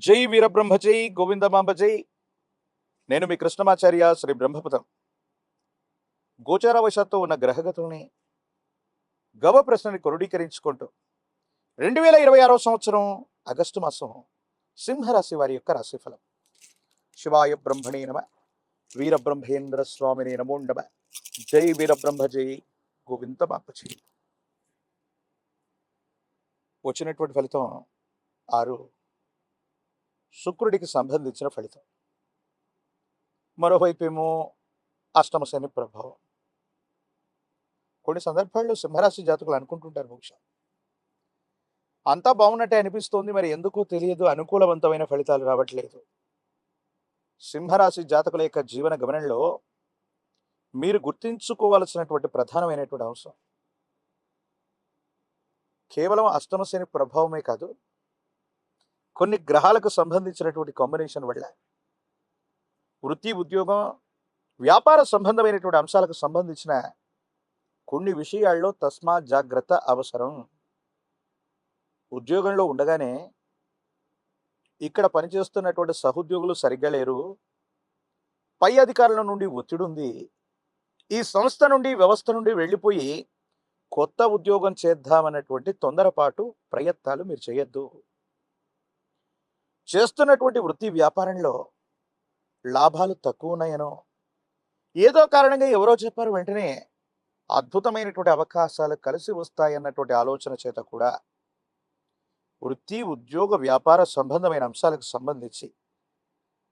జై వీరబ్రహ్మ జై గోవిందమాంబ జై. నేను మీ కృష్ణమాచార్య శ్రీ బ్రహ్మపదం. గోచారవశాత్తు ఉన్న గ్రహగతుల్ని గవ ప్రశ్నని క్రోడీకరించుకుంటూ 2026 సంవత్సరం ఆగస్టు మాసం సింహరాశి వారి యొక్క రాశిఫలం. శివాయ బ్రహ్మణే నమ. వీరబ్రహ్మేంద్ర స్వామిని నమో నమ. జై వీరబ్రహ్మ జై గోవిందమాంబ జై. వచ్చినటువంటి ఫలితం 6, శుక్రుడికి సంబంధించిన ఫలితం. మరోవైపు ఏమో అష్టమ శని ప్రభావం. కొన్ని సందర్భాల్లో సింహరాశి జాతకులు అనుకుంటుంటారు, బహుశా అంతా బాగున్నట్టే అనిపిస్తోంది, మరి ఎందుకో తెలియదు అనుకూలవంతమైన ఫలితాలు రావట్లేదు. సింహరాశి జాతకుల యొక్క జీవన గమనంలో మీరు గుర్తించుకోవాల్సినటువంటి ప్రధానమైనటువంటి అంశం కేవలం అష్టమ శని ప్రభావమే కాదు, కొన్ని గ్రహాలకు సంబంధించినటువంటి కాంబినేషన్ వల్ల వృత్తి, ఉద్యోగం, వ్యాపార సంబంధమైనటువంటి అంశాలకు సంబంధించిన కొన్ని విషయాల్లో తస్మాత్ జాగ్రత్త అవసరం. ఉద్యోగంలో ఉండగానే ఇక్కడ పనిచేస్తున్నటువంటి సహోద్యోగులు సరిగ్గా లేరు, పై అధికారుల నుండి ఒత్తిడి ఉంది, ఈ సంస్థ నుండి వ్యవస్థ నుండి వెళ్ళిపోయి కొత్త ఉద్యోగం చేద్దామన్నటువంటి తొందరపాటు ప్రయత్నాలు మీరు చేయొద్దు. చేస్తున్నటువంటి వృత్తి వ్యాపారంలో లాభాలు తక్కువ ఉన్నాయనో, ఏదో కారణంగా ఎవరో చెప్పారు వెంటనే అద్భుతమైనటువంటి అవకాశాలు కలిసి వస్తాయన్నటువంటి ఆలోచన చేత కూడా వృత్తి, ఉద్యోగ, వ్యాపార సంబంధమైన అంశాలకు సంబంధించి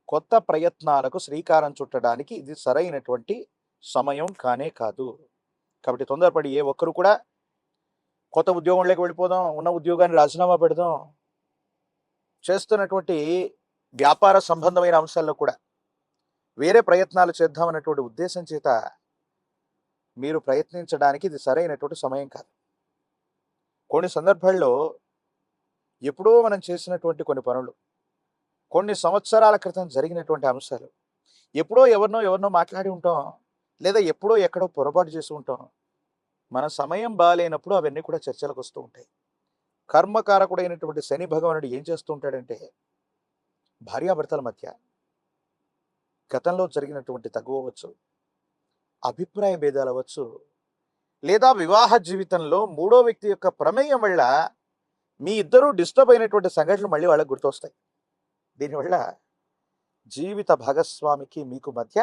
కొత్త ప్రయత్నాలకు శ్రీకారం చుట్టడానికి ఇది సరైనటువంటి సమయం కానే కాదు. కాబట్టి తొందరపడి ఏ ఒక్కరు కూడా కొత్త ఉద్యోగంలోకి వెళ్ళిపోదాం, ఉన్న ఉద్యోగాన్ని రాజీనామా పెడదాం, చేస్తున్నటువంటి వ్యాపార సంబంధమైన అంశాల్లో కూడా వేరే ప్రయత్నాలు చేద్దామన్నటువంటి ఉద్దేశం చేత మీరు ప్రయత్నించడానికి ఇది సరైనటువంటి సమయం కాదు. కొన్ని సందర్భాల్లో ఎప్పుడో మనం చేసినటువంటి కొన్ని పనులు, కొన్ని సంవత్సరాల క్రితం జరిగినటువంటి అంశాలు, ఎప్పుడో ఎవరినో మాట్లాడి ఉంటాం, లేదా ఎప్పుడో ఎక్కడో పొరపాటు చేసి ఉంటాం. మన సమయం బాగాలేనప్పుడు అవన్నీ కూడా చర్చలకు వస్తూ ఉంటాయి. కర్మకారకుడైనటువంటి శని భగవానుడు ఏం చేస్తూ ఉంటాడంటే, భార్యాభర్తల మధ్య గతంలో జరిగినటువంటి తగువ అవ్వచ్చు, అభిప్రాయ భేదాలు అవ్వచ్చు, లేదా వివాహ జీవితంలో మూడో వ్యక్తి యొక్క ప్రమేయం వల్ల మీ ఇద్దరూ డిస్టర్బ్ అయినటువంటి సంఘటనలు మళ్ళీ వాళ్ళకు గుర్తొస్తాయి. దీనివల్ల జీవిత భాగస్వామికి మీకు మధ్య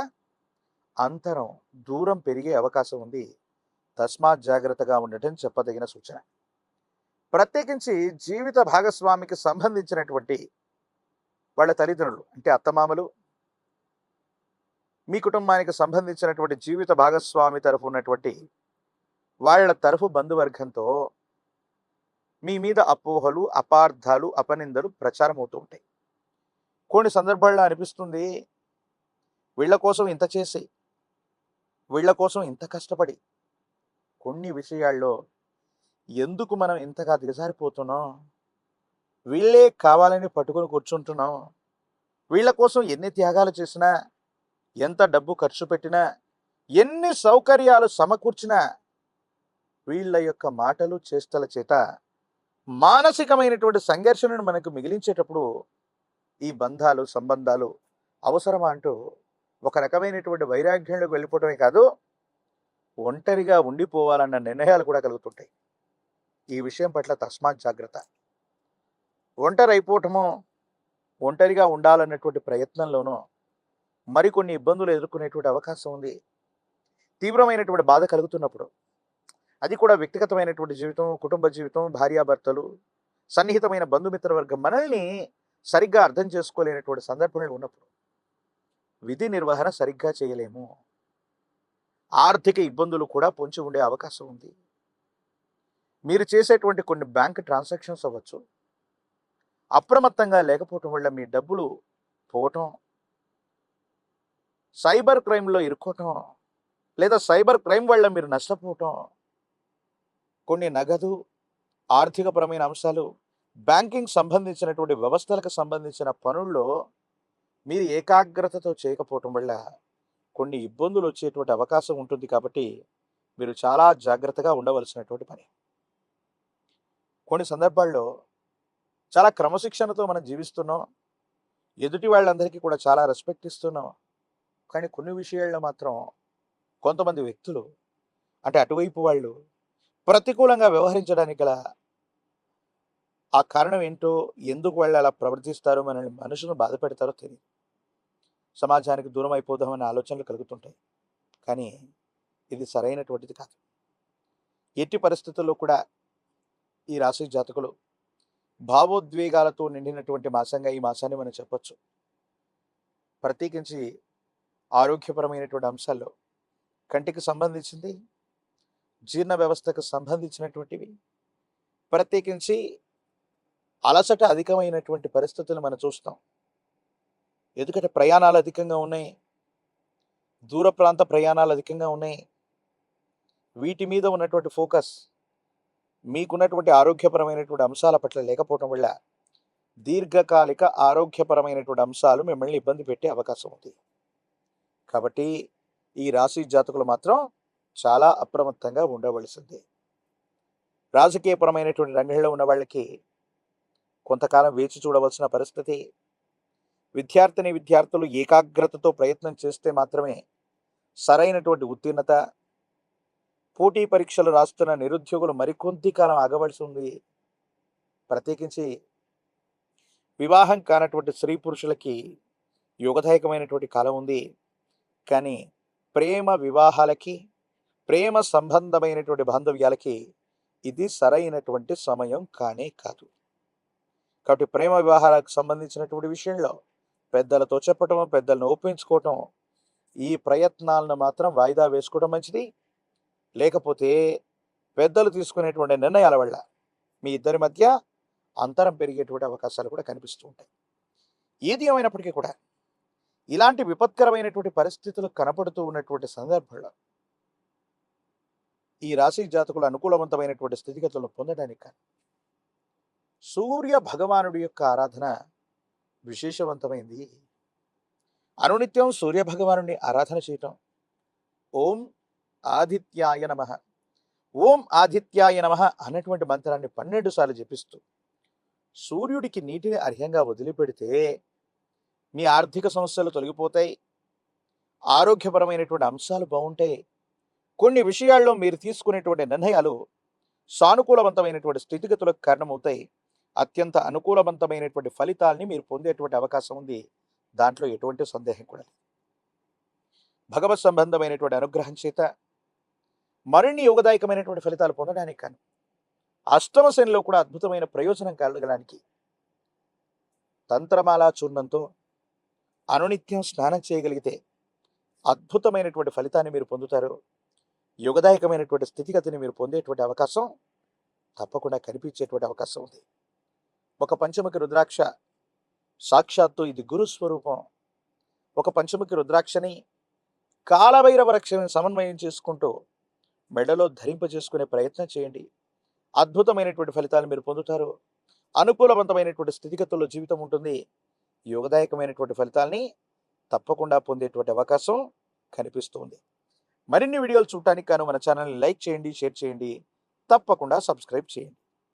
అంతరం, దూరం పెరిగే అవకాశం ఉంది. తస్మాత్ జాగ్రత్తగా ఉండటం చెప్పదగిన సూచన. ప్రత్యేకించి జీవిత భాగస్వామికి సంబంధించినటువంటి వాళ్ళ తల్లిదండ్రులు అంటే అత్తమామలు, మీ కుటుంబానికి సంబంధించినటువంటి జీవిత భాగస్వామి తరఫు ఉన్నటువంటి వాళ్ళ తరఫు బంధువర్గంతో మీ మీద అపోహలు, అపార్థాలు, అపనిందలు ప్రచారం అవుతూ ఉంటాయి. కొన్ని సందర్భాల్లో అనిపిస్తుంది, వీళ్ళ కోసం ఇంత చేసి, వీళ్ళ కోసం ఇంత కష్టపడి, కొన్ని విషయాల్లో ఎందుకు మనం ఇంతగా దిగజారిపోతున్నాం, వీళ్ళే కావాలని పట్టుకొని కూర్చుంటున్నాం, వీళ్ళ కోసం ఎన్ని త్యాగాలు చేసినా, ఎంత డబ్బు ఖర్చు పెట్టినా, ఎన్ని సౌకర్యాలు సమకూర్చినా వీళ్ళ యొక్క మాటలు, చేష్టల చేత మానసికమైనటువంటి సంఘర్షణను మనకు మిగిలించేటప్పుడు ఈ బంధాలు, సంబంధాలు అవసరమా అంటూ ఒక రకమైనటువంటి వైరాగ్యంలోకి వెళ్ళిపోవటమే కాదు, ఒంటరిగా ఉండిపోవాలన్న నిర్ణయాలు కూడా కలుగుతుంటాయి. ఈ విషయం పట్ల తస్మాత్ జాగ్రత్త. ఒంటరి అయిపోవటమో, ఒంటరిగా ఉండాలన్నటువంటి ప్రయత్నంలోనూ మరికొన్ని ఇబ్బందులు ఎదుర్కొనేటువంటి అవకాశం ఉంది. తీవ్రమైనటువంటి బాధ కలుగుతున్నప్పుడు, అది కూడా వ్యక్తిగతమైనటువంటి జీవితం, కుటుంబ జీవితం, భార్యాభర్తలు, సన్నిహితమైన బంధుమిత్ర వర్గం మనల్ని సరిగ్గా అర్థం చేసుకోలేనటువంటి సందర్భంలో ఉన్నప్పుడు విధి నిర్వహణ సరిగ్గా చేయలేము. ఆర్థిక ఇబ్బందులు కూడా పొంచి ఉండే అవకాశం ఉంది. మీరు చేసేటువంటి కొన్ని బ్యాంక్ ట్రాన్సాక్షన్స్ అవ్వచ్చు, అప్రమత్తంగా లేకపోవటం వల్ల మీ డబ్బులు పోవటం, సైబర్ క్రైమ్లో ఇరుక్కోవటం, లేదా సైబర్ క్రైమ్ వల్ల మీరు నష్టపోవటం, కొన్ని నగదు, ఆర్థికపరమైన అంశాలు, బ్యాంకింగ్ సంబంధించినటువంటి వ్యవస్థలకు సంబంధించిన పనుల్లో మీరు ఏకాగ్రతతో చేయకపోవటం వల్ల కొన్ని ఇబ్బందులు వచ్చేటువంటి అవకాశం ఉంటుంది. కాబట్టి మీరు చాలా జాగ్రత్తగా ఉండవలసినటువంటి పని. కొన్ని సందర్భాల్లో చాలా క్రమశిక్షణతో మనం జీవిస్తున్నాం, ఎదుటి వాళ్ళందరికీ కూడా చాలా రెస్పెక్ట్ ఇస్తున్నాం. కానీ కొన్ని విషయాల్లో మాత్రం కొంతమంది వ్యక్తులు, అంటే అటువైపు వాళ్ళు ప్రతికూలంగా వ్యవహరించడానికి గల ఆ కారణం ఏంటో, ఎందుకు వాళ్ళు అలా ప్రవర్తిస్తారో, మనల్ని మనుషులను బాధ పెడతారో తెలియదు. సమాజానికి దూరం అయిపోదామనే ఆలోచనలు కలుగుతుంటాయి. కానీ ఇది సరైనటువంటిది కాదు. ఎట్టి పరిస్థితుల్లో కూడా ఈ రాశి జాతకులు భావోద్వేగాలతో నిండినటువంటి మాసంగా ఈ మాసాన్ని మనం చెప్పొచ్చు. ప్రత్యేకించి ఆరోగ్యపరమైనటువంటి అంశాల్లో కంటికి సంబంధించింది, జీర్ణ వ్యవస్థకు సంబంధించినటువంటివి, ప్రత్యేకించి అలసట అధికమైనటువంటి పరిస్థితులు మనం చూస్తాం. ఎందుకంటే ప్రయాణాలు అధికంగా ఉన్నాయి, దూర ప్రాంత ప్రయాణాలు అధికంగా ఉన్నాయి. వీటి మీద ఉన్నటువంటి ఫోకస్ మీకున్నటువంటి ఆరోగ్యపరమైనటువంటి అంశాల పట్ల లేకపోవడం వల్ల దీర్ఘకాలిక ఆరోగ్యపరమైనటువంటి అంశాలు మిమ్మల్ని ఇబ్బంది పెట్టే అవకాశం ఉంది. కాబట్టి ఈ రాశి జాతకులు మాత్రం చాలా అప్రమత్తంగా ఉండవలసిందే. రాజకీయపరమైనటువంటి రంగంలో ఉన్న వాళ్ళకి కొంతకాలం వేచి చూడవలసిన పరిస్థితి. విద్యార్థులు ఏకాగ్రతతో ప్రయత్నం చేస్తే మాత్రమే సరైనటువంటి ఉత్తీర్ణత. పోటీ పరీక్షలు రాస్తున్న నిరుద్యోగులు మరికొద్ది కాలం ఆగవలసి ఉంది. ప్రత్యేకించి వివాహం కానటువంటి స్త్రీ పురుషులకి యోగదాయకమైనటువంటి కాలం ఉంది. కానీ ప్రేమ వివాహాలకి, ప్రేమ సంబంధమైనటువంటి బాంధవ్యాలకి ఇది సరైనటువంటి సమయం కానే కాదు. కాబట్టి ప్రేమ వివాహాలకు సంబంధించినటువంటి విషయంలో పెద్దలతో చెప్పటం, పెద్దలను ఒప్పించుకోవటం, ఈ ప్రయత్నాలను మాత్రం వాయిదా వేసుకోవడం మంచిది. లేకపోతే పెద్దలు తీసుకునేటువంటి నిర్ణయాల వల్ల మీ ఇద్దరి మధ్య అంతరం పెరిగేటువంటి అవకాశాలు కూడా కనిపిస్తూ ఉంటాయి. ఏది ఏమైనప్పటికీ కూడా ఇలాంటి విపత్కరమైనటువంటి పరిస్థితులు కనపడుతూ ఉన్నటువంటి సందర్భంలో ఈ రాశి జాతకులు అనుకూలవంతమైనటువంటి స్థితిగతులను పొందడానికి కానీ సూర్య భగవానుడి యొక్క ఆరాధన విశేషవంతమైంది. అనునిత్యం సూర్య భగవానుడిని ఆరాధన చేయటం, ఓం ఆదిత్యాయ నమః, ఓం ఆదిత్యాయ నమః అన్నటువంటి మంత్రాన్ని 12 సార్లు జపిస్తూ సూర్యుడికి నీటిని అర్ఘ్యంగా వదిలిపెడితే మీ ఆర్థిక సమస్యలు తొలగిపోతాయి, ఆరోగ్యపరమైనటువంటి అంశాలు బాగుంటాయి. కొన్ని విషయాల్లో మీరు తీసుకునేటువంటి నిర్ణయాలు సానుకూలవంతమైనటువంటి స్థితిగతులకు కారణమవుతాయి. అత్యంత అనుకూలవంతమైనటువంటి ఫలితాల్ని మీరు పొందేటువంటి అవకాశం ఉంది. దాంట్లో ఎటువంటి సందేహం కూడా లేదు. భగవత్ సంబంధమైనటువంటి అనుగ్రహం చేత మరిన్ని యోగదాయకమైనటువంటి ఫలితాలు పొందడానికి కానీ అష్టమ శనిలో కూడా అద్భుతమైన ప్రయోజనం కలగడానికి తంత్రమాలా చూర్ణంతో అనునిత్యం స్నానం చేయగలిగితే అద్భుతమైనటువంటి ఫలితాన్ని మీరు పొందుతారు. యోగదాయకమైనటువంటి స్థితిగతిని మీరు పొందేటువంటి అవకాశం తప్పకుండా కనిపించేటువంటి అవకాశం ఉంది. ఒక పంచముఖి రుద్రాక్ష సాక్షాత్తు ఇది గురు స్వరూపం. ఒక పంచముఖి రుద్రాక్షని కాలభైరవ రక్షని సమన్వయం చేసుకుంటూ మెడలో ధరింపజేసుకునే ప్రయత్నం చేయండి. అద్భుతమైనటువంటి ఫలితాలు మీరు పొందుతారు. అనుకూలవంతమైనటువంటి స్థితిగతుల్లో జీవితం ఉంటుంది. యోగదాయకమైనటువంటి ఫలితాల్ని తప్పకుండా పొందేటువంటి అవకాశం కనిపిస్తుంది. మరిన్ని వీడియోలు చూడటానికి గాను మన ఛానల్ని లైక్ చేయండి, షేర్ చేయండి, తప్పకుండా సబ్స్క్రైబ్ చేయండి.